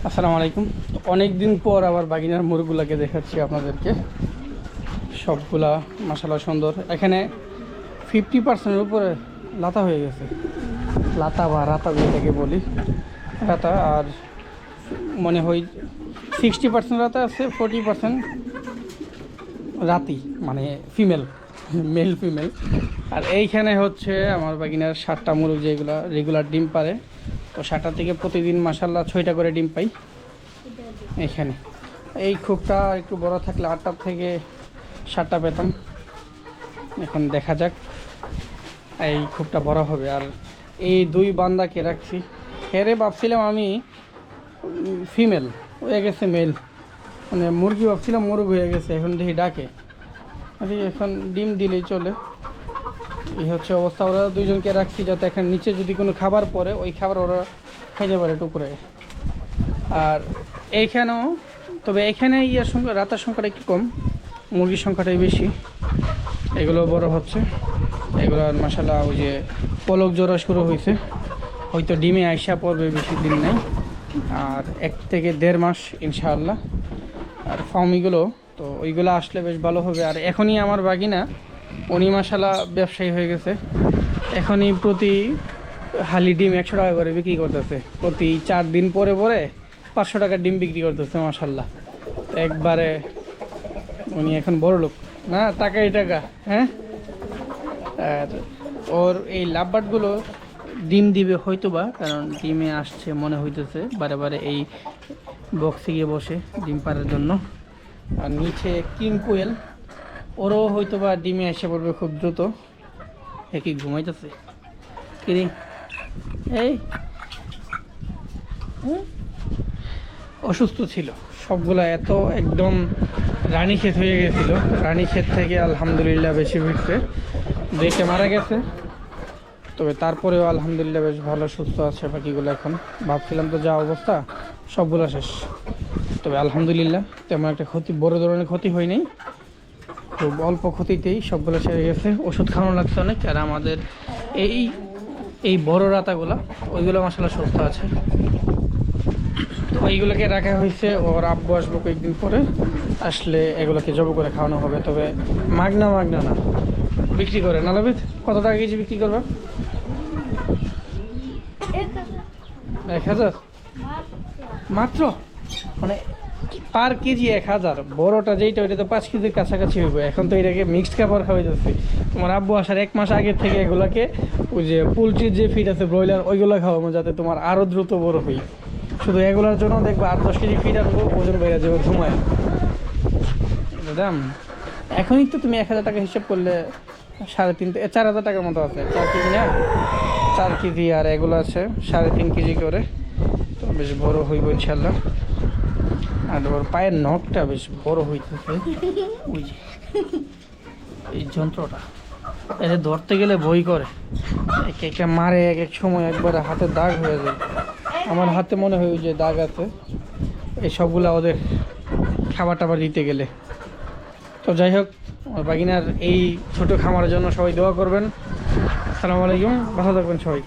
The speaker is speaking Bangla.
আসসালামু আলাইকুম। অনেক দিন পর আবার বাগিনার মুরগুলাকে দেখাচ্ছি আপনাদেরকে। সবগুলা মাশাআল্লাহ সুন্দর। এখানে 50%-এর উপরে লাতা হয়ে গেছে। লাতা বা রাতা যেটাকে বলি, রাতা। আর মনে হয় 60% রাতা আছে, 40% রাতি, মানে ফিমেল, মেল ফিমেল। আর এইখানে হচ্ছে আমার বাগিনার 7টা মুরগ, যেগুলো রেগুলার ডিম পারে। তো 7টা থেকে প্রতিদিন মাশাআল্লাহ 6টা করে ডিম পাই এখানে। এই খোপটা একটু বড় থাকলে 8টা থেকে 7টা পেতাম। এখন দেখা যাক, এই খোপটা বড় হবে। আর এই দুই বান্দাকে রাখছি। হেরে ভাবছিলাম আমি ফিমেল, হয়ে গেছে মেল। মানে মুরগি ভাবছিলাম মুরগ হয়ে গেছে, এখন দেখি ডাকে। আরে এখন ডিম দিলেই চলে। এই হচ্ছে অবস্থা। ওরা দুইজনকে রাখছি যাতে এখন নিচে যদি কোনো খাবার পড়ে, ওই খাবার ওরা খাইতে পারে টুকরে। আর এইখানেও, তবে এখানে ইয়ার সংখ্যা, রাতার সংখ্যাটা একটু কম, মুরগির সংখ্যাটাই বেশি। এগুলো বড় হচ্ছে। এগুলো মাশাআল্লাহ ওই যে পলক জোড়া শুরু হয়েছে, হয়তো ডিমে আইসা পড়বে, বেশি দিন নেই। আর 1 থেকে 1.5 মাস ইনশাআল্লাহ। আর ফার্মিগুলো তো ওইগুলো আসলে বেশ ভালো হবে। আর এখনই আমার বাগিনা, উনি মাশাআল্লাহ ব্যবসায়ী হয়ে গেছে। এখনই প্রতি হালি ডিম 100 টাকা করে বিক্রি করতেছে। প্রতি 4 দিন পরে পরে 500 টাকার ডিম বিক্রি করতেছে মাশাআল্লাহ। একবারে উনি এখন বড় লোক, না টাকাই টাকা। হ্যাঁ, আর ওর এই লাভবার্ডগুলো ডিম দিবে হয়তোবা, কারণ ডিমে আসছে মনে হইতেছে বারে বারে এই বক্সে গিয়ে বসে ডিম পাড়ার জন্য। আর নিচে কিং কোয়েল, ওরও হয়তোবা ডিমে এসে পড়বে খুব দ্রুত। একই ঘুমাইতেছে কিরে, এই অসুস্থ ছিল সবগুলা, এত একদম রানীক্ষেত হয়ে গেছিলো। রানীক্ষেত থেকে আলহামদুলিল্লাহ বেশি ফিরছে, দেখে মারা গেছে। তবে তারপরেও আলহামদুলিল্লাহ বেশ ভালো সুস্থ আছে বাকিগুলো। এখন ভাবছিলাম তো যা অবস্থা সবগুলো শেষ, তবে আলহামদুলিল্লাহ তেমন একটা ক্ষতি, বড় ধরনের ক্ষতি হয়নি। খুব অল্প ক্ষতিতেই সবগুলো সেরে গেছে। ওষুধ খাওয়ানো লাগছে অনেক। আর আমাদের এই এই বড় রাতাগুলো, ওইগুলো মাশাআল্লাহ সুস্থ আছে। তো এইগুলোকে রাখা হয়েছে। ওর আব্বু আসবো কয়েকদিন পরে, আসলে এগুলোকে জব করে খাওয়ানো হবে। তবে মাগনা না, বিক্রি করে। না লবিত কত টাকা কেজি বিক্রি করবে? 1000 মাত্র, মানে পার কেজি 1000। বড়টা যেইটা, ওইটা তো 5 কেজির কাছাকাছি হইব। এখন তো এটাকে মিক্সড খাবার খাওয়াই যাচ্ছে। তোমার আব্বু আসার 1 মাস আগের থেকে এগুলাকে ওই যে পোলট্রির যে ফিড আছে ব্রয়লার, ওইগুলো খাওয়াবো যাতে তোমার আরও দ্রুত বড় হই। শুধু এগুলোর জন্য দেখবো 8-10 কেজি ফিড আনবো, ওজন বেড়ে যাবে ঘুমায়। দাম এখনই তো তুমি 1000 টাকা হিসাব করলে 3.5-4,000 টাকার মতো আছে। 4 কেজি না, 4 কেজি। আর এগুলো আছে 3.5 কেজি করে। তো বেশ বড় হইব ইনশাল্লাহ। আর ওর পায়ের নখটা বেশ বড় হইতেছে। ওই যে এই যন্ত্রটা, এটা ধরতে গেলে ভয় করে। একটা মারে, এক সময় একবারে হাতে দাগ হয়ে যায়। আমার হাতে মনে হয় ওই যে দাগ আছে। এই সবগুলা ওদের খাবার টাবার দিতে গেলে। তো যাই হোক, বাগিনার এই ছোট খামারের জন্য সবাই দোয়া করবেন। আসসালামু আলাইকুম, ভালো থাকবেন সবাই।